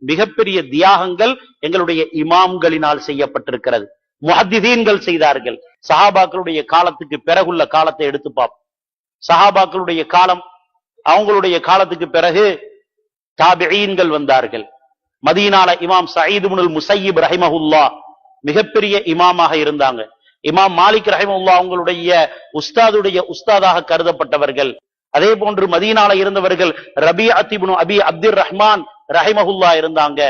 மிகப்பெரிய தியாகங்கள் எங்களுடைய இமாம்களினால் செய்யப்பட்டிருக்கிறது. முஹத்திதீன்கள் செய்தார்கள். சஹாபாக்களுடைய காலத்துக்கு பிறகுள்ள காலத்தை எடுத்து பார்ப்போம். சஹாபாக்களுடைய காலம், அவங்களுடைய காலத்துக்கு பிறகு தாபிஈன்கள் வந்தார்கள். மதீனால இமாம் சயீத் இப்னுல் முஸையிப் ரஹிமஹுல்லாஹ் மிகப்பெரிய இமாமாக இருந்தாங்க. இமாம் மாலிக் ரஹிமஹுல்லாஹ் அவங்களுடைய உஸ்தாதுடைய உஸ்தாதாக கருதப்பட்டவர்கள். அதே போன்று மதீனால இருந்தவர்கள் ரபீஅத் இப்னு அபி அப்துர் ரஹ்மான் ரஹிமஹுல்லாஹ் இருந்தாங்க.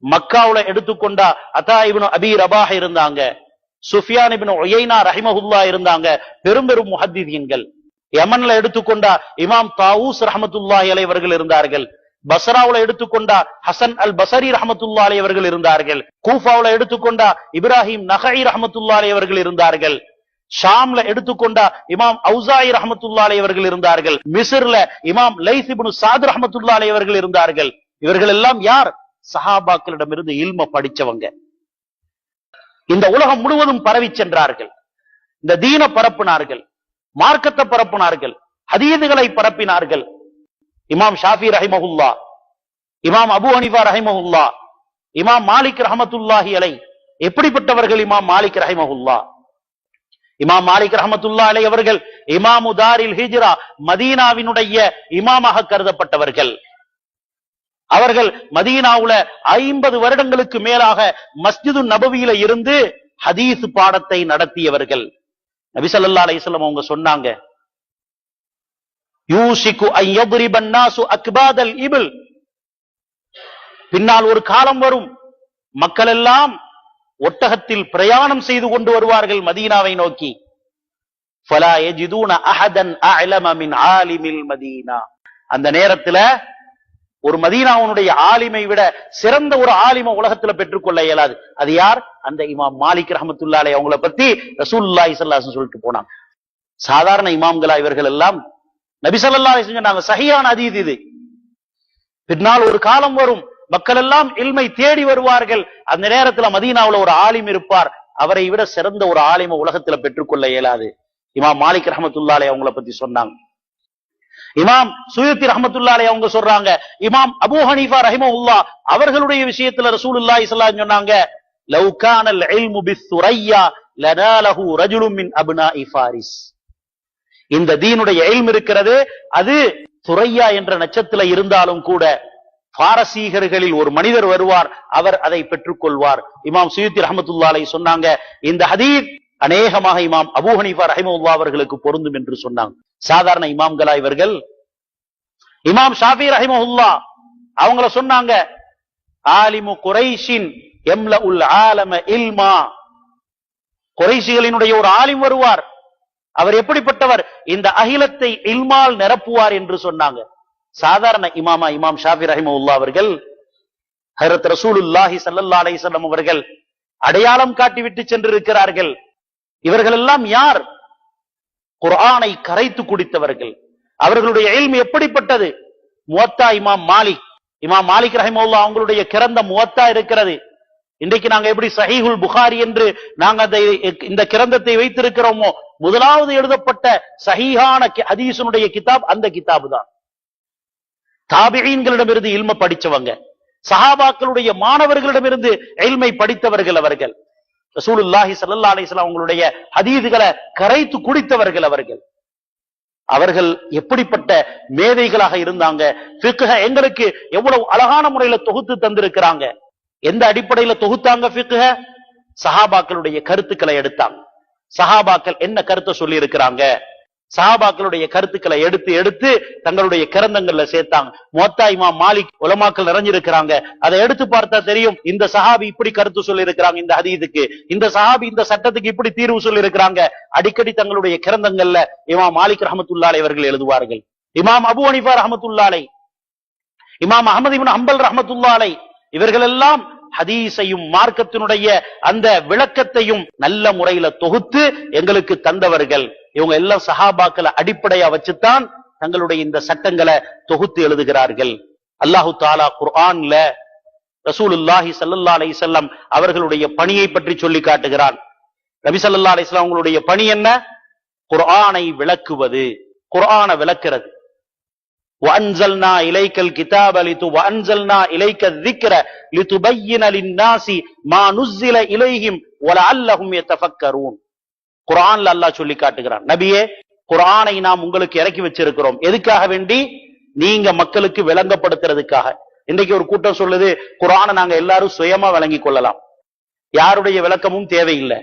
மக்காவுல எடுத்துக்கொண்டா அதா இப்னு அபி ரபாஹ் இருந்தாங்க. சுஃபியான் இப்னு உயைனா ரஹிமஹுல்லாஹ் இருந்தாங்க. பெரும் பெரும் முஹத்திதீன்கள். யமன்ல எடுத்துக்கொண்டா இமாம் தாவூஸ் ரஹ்மத்துல்லாஹி அலைஹி அவர்கள் இருந்தார்கள். பஸ்ராவுல எடுத்துக்கொண்டா ஹசன் அல் பஸரி ரஹ்மத்துல்லாஹி அலைஹி அவர்கள் இருந்தார்கள். கூஃபாவுல எடுத்துக்கொண்டா இப்ராஹிம் நகை ரஹ்மத்துல்லாஹி அலைஹி அவர்கள் இருந்தார்கள். ஷாம்ல எடுத்துக்கொண்டா இமாம் அவுசாயி ரஹ்மத்துல்லாஹி அலைஹி அவர்கள் இருந்தார்கள். மிஸ்ர்ல இமாம் லைஸ் இப்னு சாத் ரஹ்மத்துல்லாஹி அலைஹி அவர்கள் இருந்தார்கள். இவர்கள் எல்லாம் யார்? சஹாபாக்களிடமிருந்து இல்ம படிச்சவங்க. இந்த உலகம் முழுவதும் பரவி சென்றார்கள். இந்த தீன பரப்பினார்கள், மார்க்கத்தை பரப்பினார்கள், ஹதீதுகளை பரப்பினார்கள். இமாம் ஷாஃபி ரஹிமஹுல்லாஹ், இமாம் அபு ஹனீஃபா ரஹிமஹுல்லாஹ், இமாம் மாலிக் ரஹ்மத்துல்லாஹி அலைஹி. எப்படிப்பட்டவர்கள் இமாம் மாலிக் ரஹிமஹுல்லாஹ்? இமாம் மாலிக் ரஹ்மத்துல்லாஹி அலைஹி அவர்கள் இமாமு தாரில் ஹிஜ்ரா, மதீனாவினுடைய இமாமாக கருதப்பட்டவர்கள். அவர்கள் மதீனாவுல 50 வருடங்களுக்கு மேலாக மஸ்ஜிது நபவியில இருந்து ஹதீஸ் பாடத்தை நடத்தியவர்கள். நபி ஸல்லல்லாஹு அலைஹி வஸல்லம் அவங்க சொன்னாங்க, யூசிகு அன் யضربன் நாசு அக்பாதல் இபில். பின்னால் ஒரு காலம் வரும், மக்கள் எல்லாம் ஒட்டகத்தில் பிரயாணம் செய்து கொண்டு வருவார்கள் மதீனாவை நோக்கி. ஃபலா யஜிதுன அஹதன் அஅலம மின் ஆலிமில் மதீனா. அந்த நேரத்துல ஒரு மதீனாவுடைய ஆலிமை விட சிறந்த ஒரு ஆலிமை உலகத்துல பெற்றுக்கொள்ள இயலாது. அது யார்? அந்த இமாம் மாலிக் ரஹ்மத்துல்லாஹி அலைஹி அவங்கள பத்தி ரசூலுல்லாஹி ஸல்லல்லாஹு அலைஹி வஸல்லம் சொல்லிட்டு போனாங்க. சாதாரண இமாம்களா இவர்கள் எல்லாம்? நபி ஸல்லல்லாஹு அலைஹி வஸல்லம் சொன்னாங்க, சஹீஹான ஹதீஸ் இது. பின்னால் ஒரு காலம் வரும், மக்கள் எல்லாம் இல்மை தேடி வருவார்கள். அந்த நேரத்துல மதீனாவுல ஒரு ஆலிம் இருப்பார், அவரை விட சிறந்த ஒரு ஆலிமை உலகத்துல பெற்றுக்கொள்ள இயலாது. இமாம் மாலிக் ரஹ்மத்துல்லாஹி அலைஹி அவங்கள பத்தி சொன்னாங்க. இமாம் சுயூத்தி ரஹ்மத்துல்லாஹி அலைஹி அவங்க சொல்றாங்க, இமாம் அபூ ஹனீஃபா ரஹிமஹுல்லாஹ் அவர்களுடைய விஷயத்துல ரசூலுல்லாஹி ஸல்லல்லாஹு அலைஹி சொன்னாங்க, லவ் கானல் இல்மு பிஸ்ஸுரையா லனாலஹு ரஜுலுன் மின் அப்னாஇ ஃபாரிஸ். இந்த தீனுடைய இல்ம் இருக்கிறது, அது சுரையா என்ற நட்சத்திரத்துல இருந்தாலும் கூட பாரசீகர்களில் ஒரு மனிதர் வருவார், அவர் அதை பெற்றுக் கொள்வார். இமாம் சுயூத்தி ரஹ்மத்துல்லாஹி அலைஹி சொன்னாங்க, இந்த ஹதீஸ் அநேகமாக இமாம் அபூ ஹனீஃபா ரஹிமஹுல்லாஹ் அவர்களுக்கு பொருந்தும் என்று சொன்னாங்க. சாதாரண இமாம்களா இவர்கள்? இமாம் ஷாஃபி ரஹிமஹுல்லாஹ் அவங்கள சொன்னாங்க, ஆலிமு குரைஷின் யம்லஉல் ஆலம இல்மா. குரைஷிகளினுடைய ஒரு ஆலிம் வருவார், அவர் எப்படிப்பட்டவர்? இந்த அகிலத்தை இல்மால் நிரப்புவார் என்று சொன்னாங்க. சாதாரண இமாமா இமாம் ஷாஃபி ரஹிமஹுல்லாஹ் அவர்கள் ஹஜ்ரத் ரசூலுல்லாஹி ஸல்லல்லாஹு அலைஹி வஸல்லம் அவர்கள் அடையாளம் காட்டிவிட்டு சென்றிருக்கிறார்கள். இவர்கள் எல்லாம் யார்? குர்ஆனை கரைத்து குடித்தவர்கள். அவர்களுடைய இல்ம் எப்படிப்பட்டது? முவத்தா இமாம் மாலிக் ரஹிமஹுல்லாஹ் அவங்களுடைய கிரந்த முவத்தா இருக்கிறது. இன்றைக்கு நாங்க எப்படி சஹீஹுல் புகாரி என்று நாங்க இந்த கிரந்தத்தை வைத்திருக்கிறோமோ, முதலாவது எழுதப்பட்ட சஹீஹான ஹதீஸுடைய கிதாப் அந்த கிதாபு தான். தாபிஈன்களிடமிருந்து இல்ம படிச்சவங்க, சஹாபாக்களுடைய மாணவர்களிடமிருந்து இல்மை படித்தவர்கள் அவர்கள். ரசூலுல்லாஹி ஸல்லல்லாஹு அலைஹி வஸல்லம் அவங்களுடைய ஹதீஸ்களை கரைத்து குடித்தவர்கள் அவர்கள். அவர்கள் எப்படிப்பட்ட மேதைகளாக இருந்தாங்க? ஃபிக்ஹ எங்களுக்கு எவ்வளவு அழகான முறையில தொகுத்து தந்திருக்கிறாங்க. எந்த அடிப்படையில தொகுத்தாங்க ஃபிக்ஹ? சஹாபாக்களுடைய கருத்துக்களை எடுத்தாங்க. சஹாபாக்கள் என்ன கருத்தை சொல்லி இருக்கிறாங்க, சஹாபாக்களுடைய கருத்துக்களை எடுத்து எடுத்து தங்களுடைய கிரந்தங்கள்ல சேர்த்தாங்க. முவத்தா இமாம் மாலிக் உலமாக்கள் நிறைஞ்சிருக்கிறாங்க. அதை எடுத்து பார்த்தா தெரியும், இந்த சஹாபி இப்படி கருத்து சொல்லி இருக்கிறாங்க இந்த ஹதீஸுக்கு, இந்த சஹாபி இந்த சட்டத்துக்கு இப்படி தீர்வு சொல்லி இருக்கிறாங்க. அடிக்கடி தங்களுடைய கிரந்தங்கள்ல இமாம் மாலிக் ரஹ்மத்துல்லாஹி அலைஹி அவர்கள் எழுதுவார்கள். இமாம் அபூ ஹனீஃபா ரஹ்மத்துல்லாஹி அலைஹி, இமாம் அஹ்மத் இப்னு ஹம்பல் ரஹ்மத்துல்லாஹி அலைஹி, இவர்கள் எல்லாம் ஹதீஸையும் மார்க்கத்தினுடைய அந்த விளக்கத்தையும் நல்ல முறையில தொகுத்து எங்களுக்கு தந்தவர்கள். இவங்க எல்லாம் சஹாபாக்களை அடிப்படையா வச்சுதான் தங்களுடைய இந்த சட்டங்களை தொகுத்து எழுதுகிறார்கள். அல்லாஹு தஆலா குர்ஆன்ல ரசூலுல்லாஹி ஸல்லல்லாஹு அலைஹி வஸல்லம் அவர்களுடைய பணியை பற்றி சொல்லி காட்டுகிறான். நபி ஸல்லல்லாஹு அலைஹி வஸல்லம் அவங்களுடைய பணி என்ன? குர்ஆனை விளக்குவது, குர்ஆனை விளக்குறது. وَأَنزَلْنَا إِلَيْكَ الْكِتَابَ وَأَنزَلْنَا إِلَيْكَ الذِّكْرَ لِتُبَيِّنَ لِلنَّاسِ مَا نُزِّلَ إِلَيْهِمْ وَلَعَلَّهُمْ يَتَفَكَّرُونَ. குர்ஆன்ல அல்லாஹ் சொல்லி காட்டுகிறான், நபியே குர்ஆனை நாம் உங்களுக்கு இறக்கி வச்சிருக்கிறோம். எதுக்காக வேண்டி? நீங்க மக்களுக்கு விளங்கப்படுத்துறதுக்காக. இன்னைக்கு ஒரு கூட்டம் சொல்லுது, குர்ஆனை நாங்க எல்லாரும் சுயமா விளங்கி கொள்ளலாம், யாருடைய விளக்கமும் தேவையில்லை.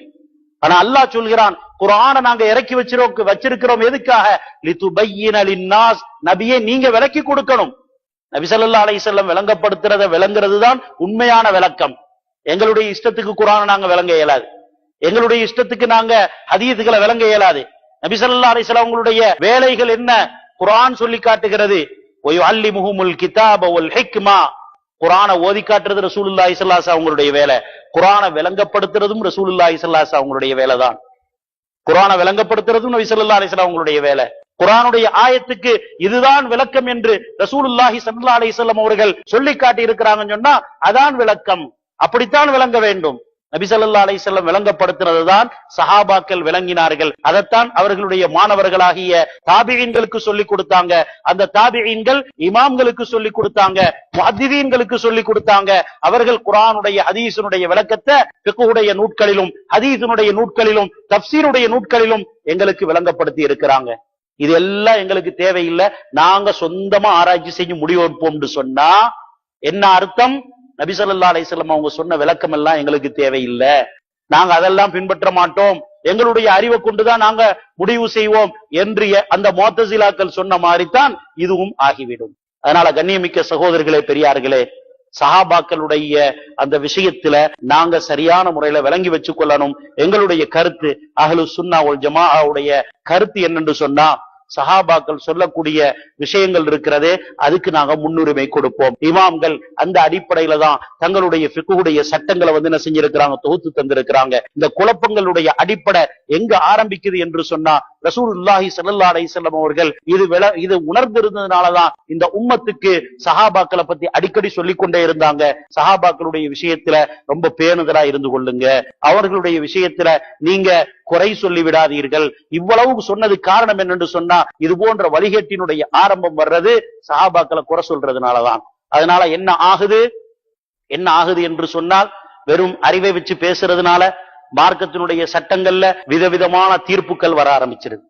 ஆனா அல்லாஹ் சொல்கிறான், குர்ஆனை நாங்க இறக்கி வச்சிருக்கிறோம் எதுக்காக? லிதுபையின லின்னாஸ், நபியே நீங்க விளக்கி கொடுக்கணும். நபி ஸல்லல்லாஹு அலைஹி வஸல்லம் விளங்கப்படுத்துறத விளங்குறது தான் உண்மையான விளக்கம். எங்களுடைய இஷ்டத்துக்கு குர்ஆனை நாங்க விளங்க இயலாது, எங்களுடைய இஷ்டத்துக்கு நாங்க ஹதீஸ்களை விளங்க இயலாது. நபி ஸல்லல்லாஹு அலைஹி வஸல்லம் உங்களுடைய வேலைகள் என்ன? குர்ஆன் சொல்லி காட்டுகிறது, வயுஅல்லிமுஹுமுல் கிதாப வல் ஹிக்மா, குர்ஆனை ஓதி காட்டுறது ரசூலுல்லாஹி ஸல்லல்லாஹு அலைஹி வஸல்லம் அவங்களுடைய வேலை. குர்ஆனை விளங்கப்படுத்துறதும் ரசூலுல்லாஹி ஸல்லல்லாஹு அலைஹி வஸல்லம் அவங்களுடைய வேலைதான். குர்ஆனை விளங்கப்படுத்துறதும் நபி ஸல்லல்லாஹு அலைஹி வஸல்லம் அவங்களுடைய வேலை. குர்ஆனுடைய ஆயத்துக்கு இதுதான் விளக்கம் என்று ரசூலுல்லாஹி ஸல்லல்லாஹு அலைஹி வஸல்லம் அவர்கள் சொல்லி காட்டி இருக்கிறாங்கன்னு சொன்னா அதான் விளக்கம். அப்படித்தான் விளங்க வேண்டும். நபி ஸல்லல்லாஹு அலைஹி வஸல்லம் விளங்கப்படுத்துறதுதான் சஹாபாக்கள் விளங்கினார்கள். அதைத்தான் அவர்களுடைய மாணவர்களாகிய தாபிஈன்களுக்கு சொல்லி கொடுத்தாங்க. அந்த தாபிஈன்கள் இமாம்களுக்கு சொல்லி கொடுத்தாங்க, முஹத்திதீன்களுக்கு சொல்லி கொடுத்தாங்க. அவர்கள் குர்ஆனுடைய ஹதீஸினுடைய விளக்கத்தை ஃபிக்ஹுடைய நூட்களிலும் ஹதீஸினுடைய நூட்களிலும் தஃப்சீருடைய நூட்களிலும் எங்களுக்கு விளங்கப்படுத்தி இருக்கிறாங்க. இது எல்லாம் எங்களுக்கு தேவையில்லை, நாங்க சொந்தமா ஆராய்ச்சி செஞ்சு முடிவெடுப்போம்னு சொன்னா என்ன அர்த்தம்? நபி ஸல்லல்லாஹு அலைஹி வஸல்லம் அவங்க சொன்ன விளக்கம் எல்லாம் எங்களுக்கு தேவையில்லை, நாங்க அதெல்லாம் பின்பற்ற மாட்டோம், எங்களுடைய அறிவை கொண்டுதான் நாங்க முடிவு செய்வோம் என்று அந்த முஅத்தஸிலாக்கள் சொன்ன மாதிரி தான் இதுவும் ஆகிவிடும். அதனால கண்ணியமிக்க சகோதரர்களே, பெரியார்களே, சஹாபாக்களுடைய அந்த விஷயத்துல நாங்க சரியான முறையில விளங்கி வச்சு கொள்ளணும். எங்களுடைய கருத்து அஹ்லுஸ் சுன்னா வல் ஜமாஅவுடைய கருத்து என்னன்னு சொன்னா, சஹாபாக்கள் சொல்லக்கூடிய விஷயங்கள் இருக்கிறதே அதுக்கு நாங்க முன்னுரிமை கொடுப்போம். இமாம்கள் அந்த அடிப்படையில தான் தங்களுடைய ஃபிக்ஹுடைய சட்டங்களை என்ன செஞ்சிருக்கிறாங்க, தொகுத்து தந்திருக்கிறாங்க. இந்த குழப்பங்களுடைய அடிப்படை எங்க ஆரம்பிக்குது என்று சொன்னா, ரசூலுல்லாஹி ஸல்லல்லாஹு அலைஹி வஸல்லம் அவர்கள் இது உணர்ந்திருந்ததுனாலதான் இந்த உம்மத்துக்கு சஹாபாக்களை பத்தி அடிக்கடி சொல்லிக்கொண்டே இருந்தாங்க. சஹாபாக்களுடைய விஷயத்துல ரொம்ப பேணுதலா இருந்து கொள்ளுங்க, அவர்களுடைய விஷயத்துல நீங்க குறை சொல்லி விடாதீர்கள். இவ்வளவு சொன்னது காரணம் என்னன்னு சொன்னா, இது போன்ற வழிகேட்டினுடைய ஆரம்பம் வர்றது சஹாபாக்களை குறை சொல்றதுனாலதான். அதனால என்ன ஆகுது என்று சொன்னால், வெறும் அறிவை வச்சு பேசுறதுனால மார்க்கத்தினுடைய சட்டங்கள்ல விதவிதமான தீர்ப்புகள் வர ஆரம்பிச்சிருது.